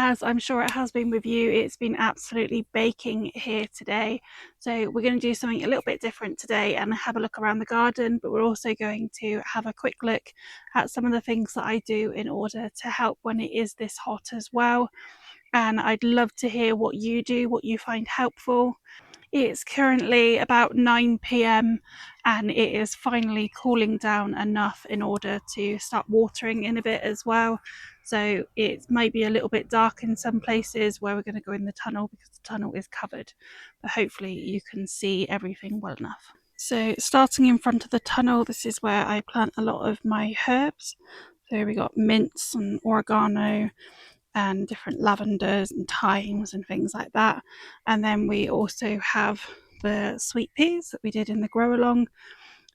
As I'm sure it has been with you, it's been absolutely baking here today. So we're going to do something a little bit different today and have a look around the garden, but we're also going to have a quick look at some of the things that I do in order to help when it is this hot as well. And I'd love to hear what you do, what you find helpful. It's currently about 9 p.m. and it is finally cooling down enough in order to start watering in a bit as well. So it might be a little bit dark in some places where we're going to go in the tunnel because the tunnel is covered, but hopefully you can see everything well enough. So starting in front of the tunnel, this is where I plant a lot of my herbs. So we got mints and oregano and different lavenders and thymes and things like that. And then we also have the sweet peas that we did in the grow along.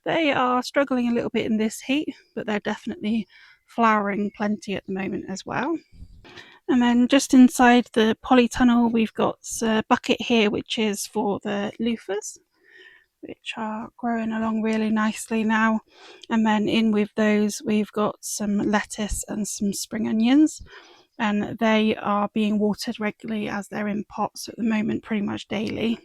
They are struggling a little bit in this heat, but they're definitely flowering plenty at the moment as well. And then just inside the polytunnel, we've got a bucket here, which is for the loofahs, which are growing along really nicely now. And then in with those, we've got some lettuce and some spring onions, and they are being watered regularly as they're in pots at the moment, pretty much daily.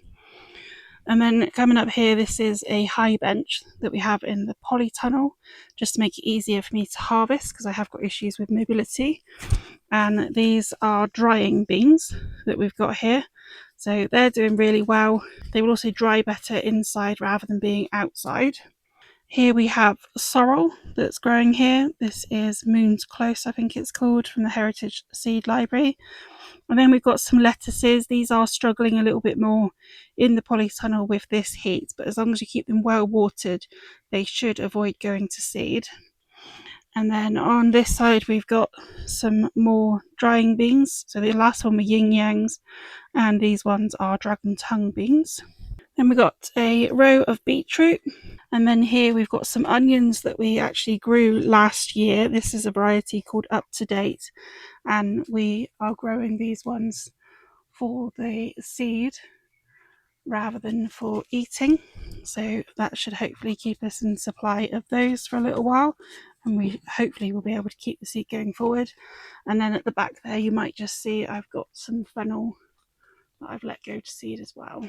And then coming up here, this is a high bench that we have in the polytunnel, just to make it easier for me to harvest because I have got issues with mobility. And these are drying beans that we've got here. So they're doing really well. They will also dry better inside rather than being outside. Here we have sorrel that's growing here. This is Moon's Close, I think it's called, from the Heritage Seed Library. And then we've got some lettuces. These are struggling a little bit more in the polytunnel with this heat, but as long as you keep them well watered, they should avoid going to seed. And then on this side, we've got some more drying beans. So the last one were yin yangs, and these ones are dragon tongue beans. Then we've got a row of beetroot. And then here we've got some onions that we actually grew last year. This is a variety called Up to Date, and we are growing these ones for the seed rather than for eating. So that should hopefully keep us in supply of those for a little while, and we hopefully will be able to keep the seed going forward. And then at the back there, you might just see I've got some fennel that I've let go to seed as well.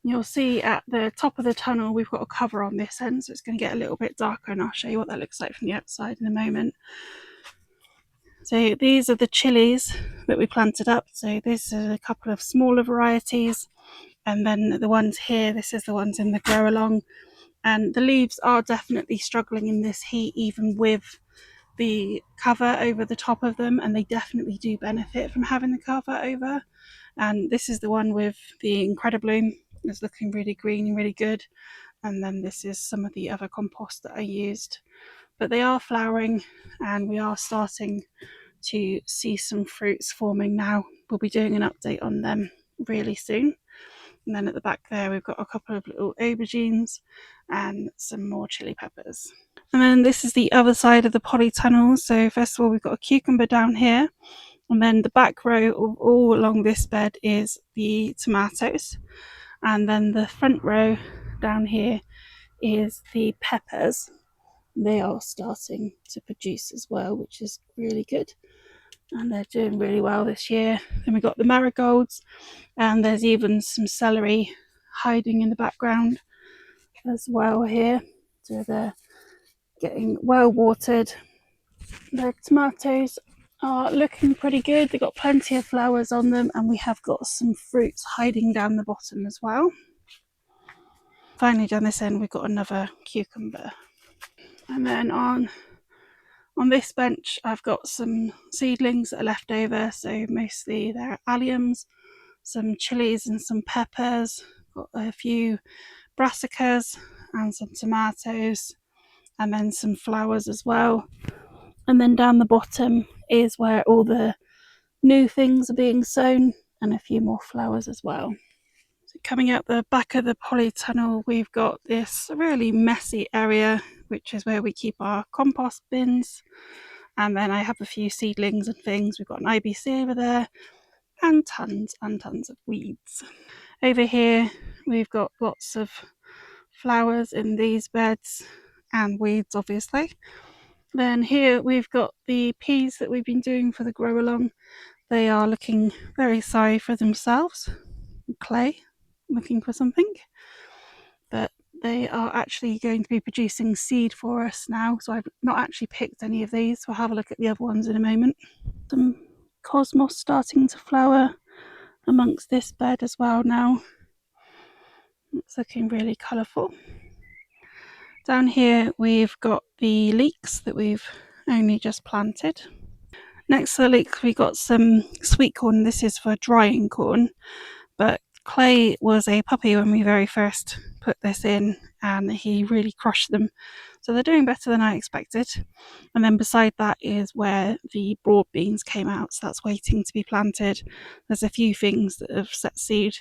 You'll see at the top of the tunnel we've got a cover on this end, so it's going to get a little bit darker, and I'll show you what that looks like from the outside in a moment. So these are the chilies that we planted up. So this is a couple of smaller varieties, and then the ones here, this is the ones in the grow along, and the leaves are definitely struggling in this heat even with the cover over the top of them, and they definitely do benefit from having the cover over. And this is the one with the Incredibloom. It's looking really green and really good. And then this is some of the other compost that I used. But they are flowering and we are starting to see some fruits forming now. We'll be doing an update on them really soon. And then at the back there, we've got a couple of little aubergines and some more chili peppers. And then this is the other side of the polytunnel. So first of all, we've got a cucumber down here. And then the back row all along this bed is the tomatoes. And then the front row down here is the peppers. They are starting to produce as well, which is really good. And they're doing really well this year. Then we've got the marigolds, and there's even some celery hiding in the background as well here. So they're getting well watered. The tomatoes are looking pretty good. They've got plenty of flowers on them, and we have got some fruits hiding down the bottom as well. Finally, down this end, we've got another cucumber. And then on this bench, I've got some seedlings that are left over. So mostly they're alliums, some chilies and some peppers. Got a few brassicas and some tomatoes, and then some flowers as well. And then down the bottom is where all the new things are being sown, and a few more flowers as well. So coming out the back of the polytunnel, we've got this really messy area, which is where we keep our compost bins. And then I have a few seedlings and things. We've got an IBC over there, and tons of weeds. Over here, we've got lots of flowers in these beds, and weeds, obviously. Then here we've got the peas that we've been doing for the grow along. They are looking very sorry for themselves. Clay, looking for something. But they are actually going to be producing seed for us now. So I've not actually picked any of these. We'll have a look at the other ones in a moment. Some cosmos starting to flower amongst this bed as well now. It's looking really colourful. Down here we've got the leeks that we've only just planted. Next to the leeks we got some sweet corn. This is for drying corn, but Clay was a puppy when we very first put this in and he really crushed them. So they're doing better than I expected. And then beside that is where the broad beans came out. So that's waiting to be planted. There's a few things that have set seed,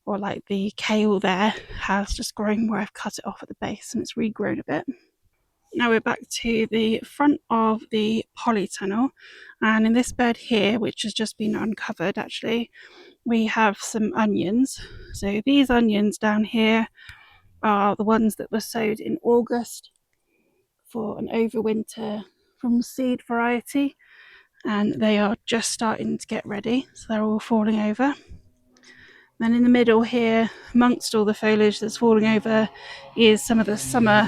or like the kale there has just grown where I've cut it off at the base and it's regrown a bit. Now we're back to the front of the polytunnel, and in this bed here, which has just been uncovered actually, we have some onions. So these onions down here are the ones that were sowed in August for an overwinter from seed variety, and they are just starting to get ready, so they're all falling over. Then in the middle here, amongst all the foliage that's falling over, is some of the summer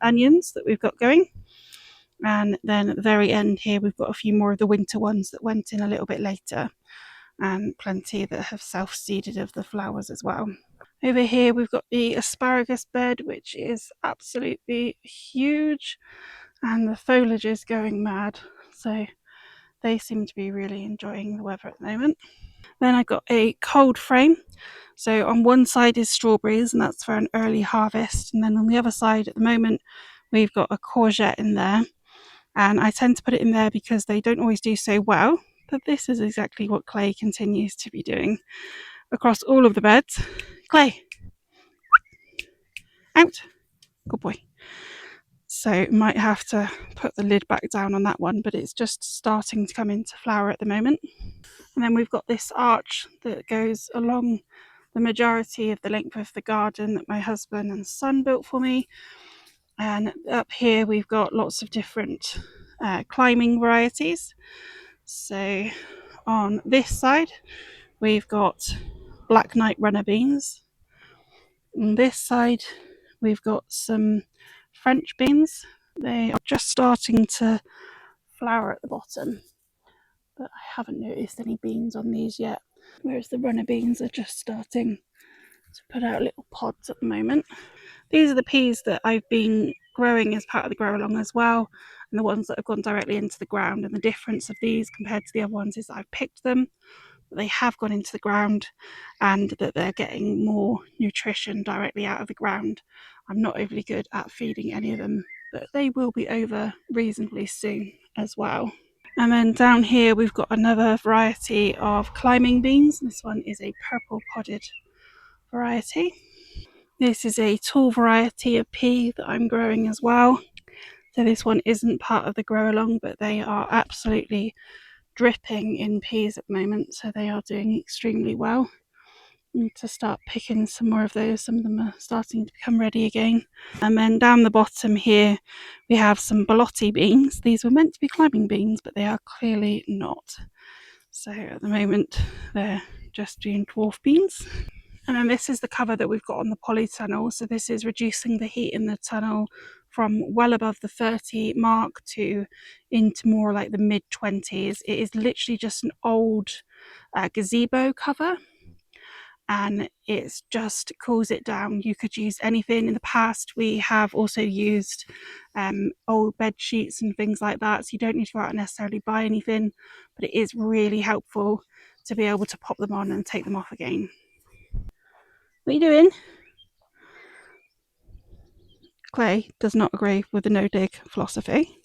onions that we've got going. And then at the very end here, we've got a few more of the winter ones that went in a little bit later, and plenty that have self-seeded of the flowers as well. Over here, we've got the asparagus bed, which is absolutely huge, and the foliage is going mad. So they seem to be really enjoying the weather at the moment. Then I've got a cold frame. So on one side is strawberries, and that's for an early harvest. And then on the other side at the moment, we've got a courgette in there. And I tend to put it in there because they don't always do so well. But this is exactly what Clay continues to be doing across all of the beds. Clay, out. Good boy. So might have to put the lid back down on that one, but it's just starting to come into flower at the moment. And then we've got this arch that goes along the majority of the length of the garden that my husband and son built for me. And up here we've got lots of different climbing varieties. So on this side we've got black knight runner beans. On this side we've got some French beans. They are just starting to flower at the bottom, but I haven't noticed any beans on these yet, whereas the runner beans are just starting to put out little pods at the moment. These are the peas that I've been growing as part of the grow along as well, and the ones that have gone directly into the ground. And the difference of these compared to the other ones is that I've picked them, that they have gone into the ground, and that they're getting more nutrition directly out of the ground. I'm not overly good at feeding any of them, but they will be over reasonably soon as well. And then down here we've got another variety of climbing beans. This one is a purple podded variety. This is a tall variety of pea that I'm growing as well. So this one isn't part of the grow along, but they are absolutely dripping in peas at the moment. So they are doing extremely well. I need to start picking some more of those. Some of them are starting to become ready again. And then down the bottom here, we have some borlotti beans. These were meant to be climbing beans, but they are clearly not. So at the moment, they're just doing dwarf beans. And then this is the cover that we've got on the polytunnel. So this is reducing the heat in the tunnel from well above the 30 mark to into more like the mid 20s. It is literally just an old gazebo cover, and it's just cools it down. You could use anything. In the past, we have also used old bed sheets and things like that. So you don't need to go out and necessarily buy anything, but it is really helpful to be able to pop them on and take them off again. What are you doing? Clay does not agree with the no-dig philosophy.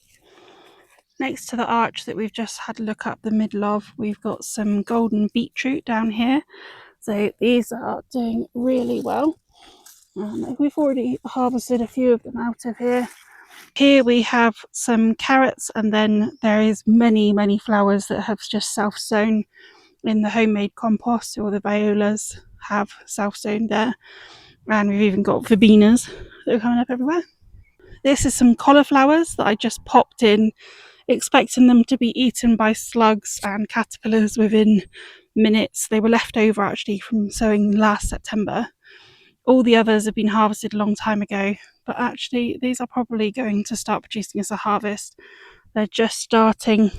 Next to the arch that we've just had a look up the middle of, we've got some golden beetroot down here. So these are doing really well. We've already harvested a few of them out of here. Here we have some carrots, and then there is many flowers that have just self-sown in the homemade compost, or the violas have self-sown there. And we've even got verbenas that are coming up everywhere. This is some cauliflowers that I just popped in expecting them to be eaten by slugs and caterpillars within minutes. They were left over actually from sowing last September. All the others have been harvested a long time ago, but actually these are probably going to start producing as a harvest. They're just starting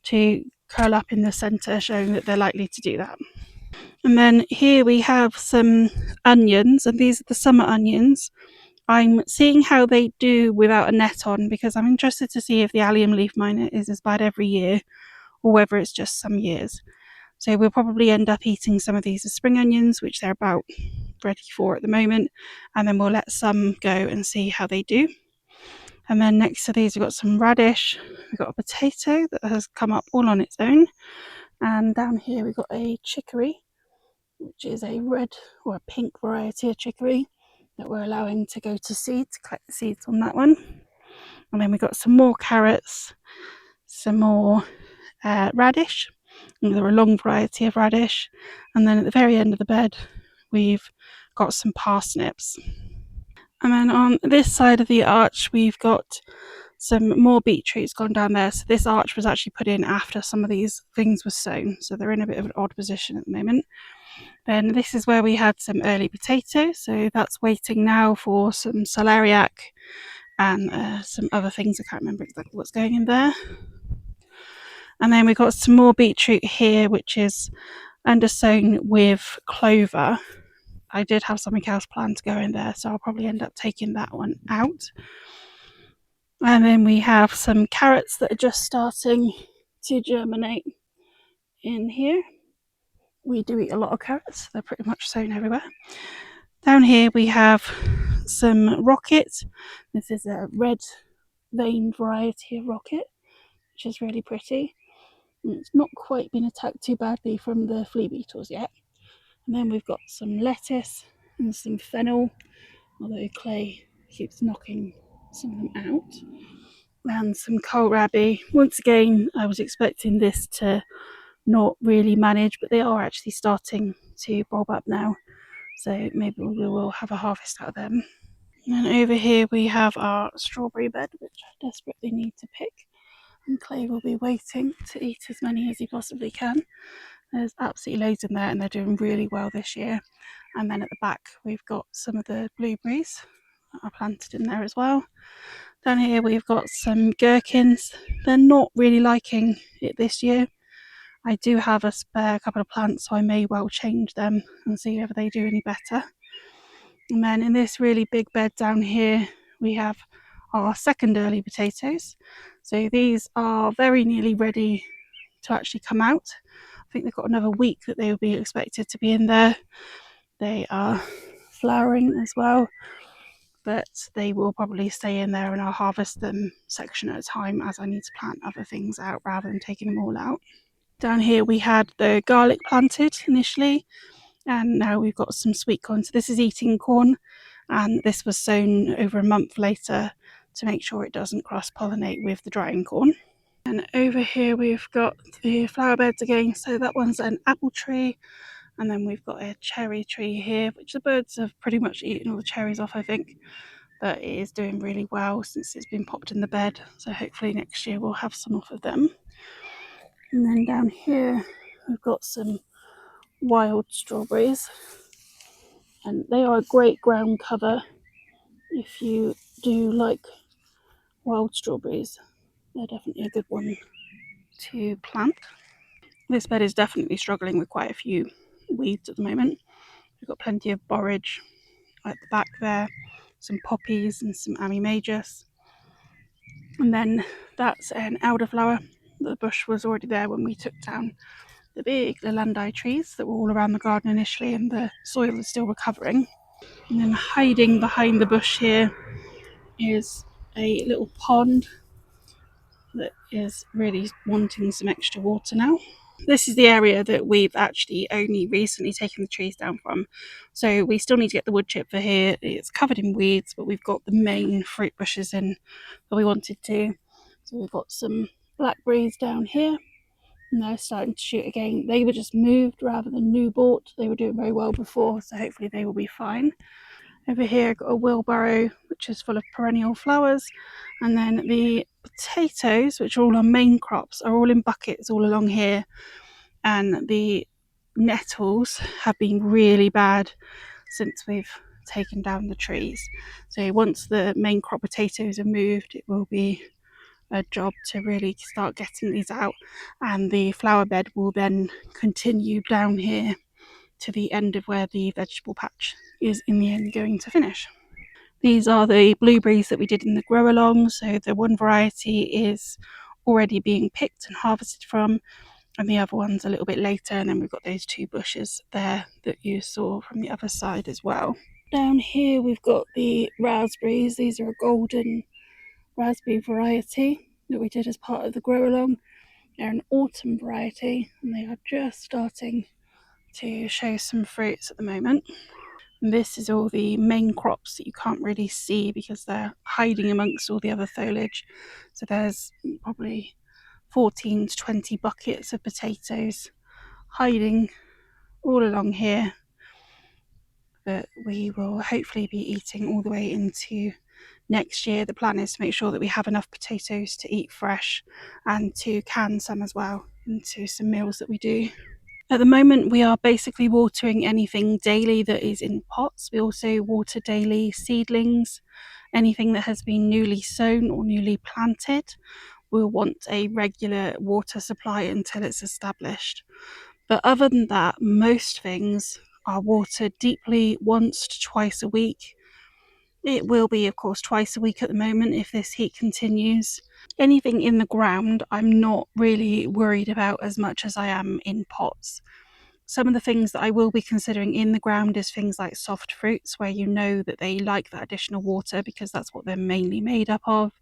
to curl up in the centre, showing that they're likely to do that. And then here we have some onions, and these are the summer onions. I'm seeing how they do without a net on, because I'm interested to see if the allium leaf miner is as bad every year or whether it's just some years. So we'll probably end up eating some of these as spring onions, which they're about ready for at the moment, and then we'll let some go and see how they do. And then next to these we've got some radish, we've got a potato that has come up all on its own, and down here we've got a chicory, which is a red or a pink variety of chicory that we're allowing to go to seed, to collect the seeds on that one. And then we've got some more carrots, some more radish, and they're a long variety of radish. And then at the very end of the bed we've got some parsnips. And then on this side of the arch we've got some more beetroots gone down there. So this arch was actually put in after some of these things were sown, so they're in a bit of an odd position at the moment. Then this is where we had some early potatoes, so that's waiting now for some celeriac and some other things. I can't remember exactly what's going in there. And then we've got some more beetroot here, which is undersown with clover. I did have something else planned to go in there, so I'll probably end up taking that one out. And then we have some carrots that are just starting to germinate in here. We do eat a lot of carrots, they're pretty much sown everywhere. Down here we have some rocket. This is a red veined variety of rocket, which is really pretty. And it's not quite been attacked too badly from the flea beetles yet. And then we've got some lettuce and some fennel, although clay keeps knocking some of them out. And some kohlrabi. Once again, I was expecting this to not really manage, but they are actually starting to bob up now. So maybe we will have a harvest out of them. And then over here we have our strawberry bed, which I desperately need to pick. And Clay will be waiting to eat as many as he possibly can. There's absolutely loads in there and they're doing really well this year. And then at the back we've got some of the blueberries that are planted in there as well. Down here we've got some gherkins. They're not really liking it this year. I do have a spare couple of plants, so I may well change them and see whether they do any better. And then in this really big bed down here, we have our second early potatoes. So these are very nearly ready to actually come out. I think they've got another week that they will be expected to be in there. They are flowering as well, but they will probably stay in there and I'll harvest them section at a time as I need to plant other things out rather than taking them all out. Down here we had the garlic planted initially, and now we've got some sweet corn. So this is eating corn, and this was sown over a month later to make sure it doesn't cross-pollinate with the drying corn. And over here we've got the flower beds again. So that one's an apple tree, and then we've got a cherry tree here, which the birds have pretty much eaten all the cherries off, I think. But it is doing really well since it's been popped in the bed. So hopefully next year we'll have some off of them. And then down here we've got some wild strawberries, and they are a great ground cover if you do like wild strawberries. They're definitely a good one to plant. This bed is definitely struggling with quite a few weeds at the moment. We've got plenty of borage at the back there, some poppies and some amimagus, and then that's an elderflower. The bush was already there when we took down the big Leylandii trees that were all around the garden initially, and the soil is still recovering. And then hiding behind the bush here is a little pond that is really wanting some extra water now. This is the area that we've actually only recently taken the trees down from. So we still need to get the wood chip for here. It's covered in weeds, but we've got the main fruit bushes in that we wanted to. So we've got some blackberries down here, and they're starting to shoot again. They were just moved rather than new bought. They were doing very well before, so hopefully they will be fine. Over here I've got a wheelbarrow which is full of perennial flowers, And then the potatoes, which are all our main crops, are all in buckets all along here. And the nettles have been really bad since we've taken down the trees. So once the main crop potatoes are moved, it will be a job to really start getting these out, and the flower bed will then continue down here to the end of where the vegetable patch is in the end going to finish. These are the blueberries that we did in the grow along. So the one variety is already being picked and harvested from, and the other one's a little bit later. And then we've got those two bushes there that you saw from the other side as well. Down here we've got the raspberries. These are a golden raspberry variety that we did as part of the grow along. They're an autumn variety and they are just starting to show some fruits at the moment. This is all the main crops that you can't really see because they're hiding amongst all the other foliage. So there's probably 14 to 20 buckets of potatoes hiding all along here that we will hopefully be eating all the way into next year. The plan is to make sure that we have enough potatoes to eat fresh and to can some as well into some meals that we do. At the moment, we are basically watering anything daily that is in pots. We also water daily seedlings, anything that has been newly sown or newly planted. We'll want a regular water supply until it's established. But other than that, most things are watered deeply once to twice a week. It will be, of course, twice a week at the moment if this heat continues. Anything in the ground, I'm not really worried about as much as I am in pots. Some of the things that I will be considering in the ground is things like soft fruits, where you know that they like that additional water because that's what they're mainly made up of.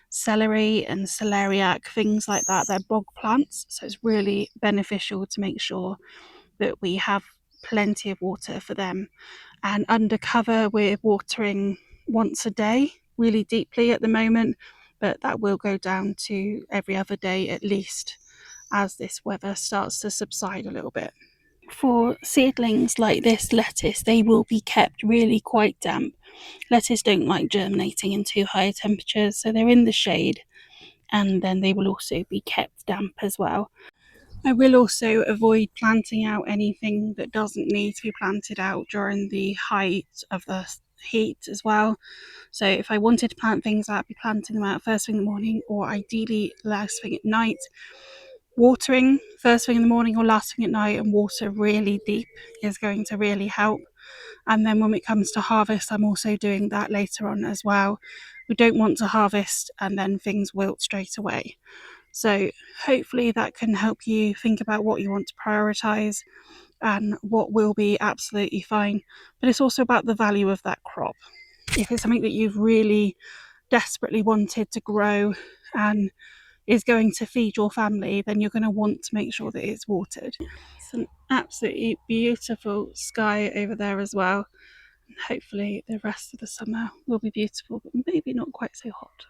Celery and celeriac, things like that, they're bog plants. So it's really beneficial to make sure that we have plenty of water for them. And undercover, we're watering once a day, really deeply at the moment, but that will go down to every other day at least as this weather starts to subside a little bit. For seedlings like this lettuce, they will be kept really quite damp. Lettuce don't like germinating in too high temperatures, so they're in the shade, and then they will also be kept damp as well. I will also avoid planting out anything that doesn't need to be planted out during the height of the heat as well. So if I wanted to plant things out, I'd be planting them out first thing in the morning or ideally last thing at night. Watering first thing in the morning or last thing at night and water really deep is going to really help. And then when it comes to harvest, I'm also doing that later on as well. We don't want to harvest and then things wilt straight away. So hopefully that can help you think about what you want to prioritize and what will be absolutely fine. But it's also about the value of that crop. If it's something that you've really desperately wanted to grow and is going to feed your family, then you're going to want to make sure that it's watered. It's an absolutely beautiful sky over there as well. And hopefully the rest of the summer will be beautiful, but maybe not quite so hot.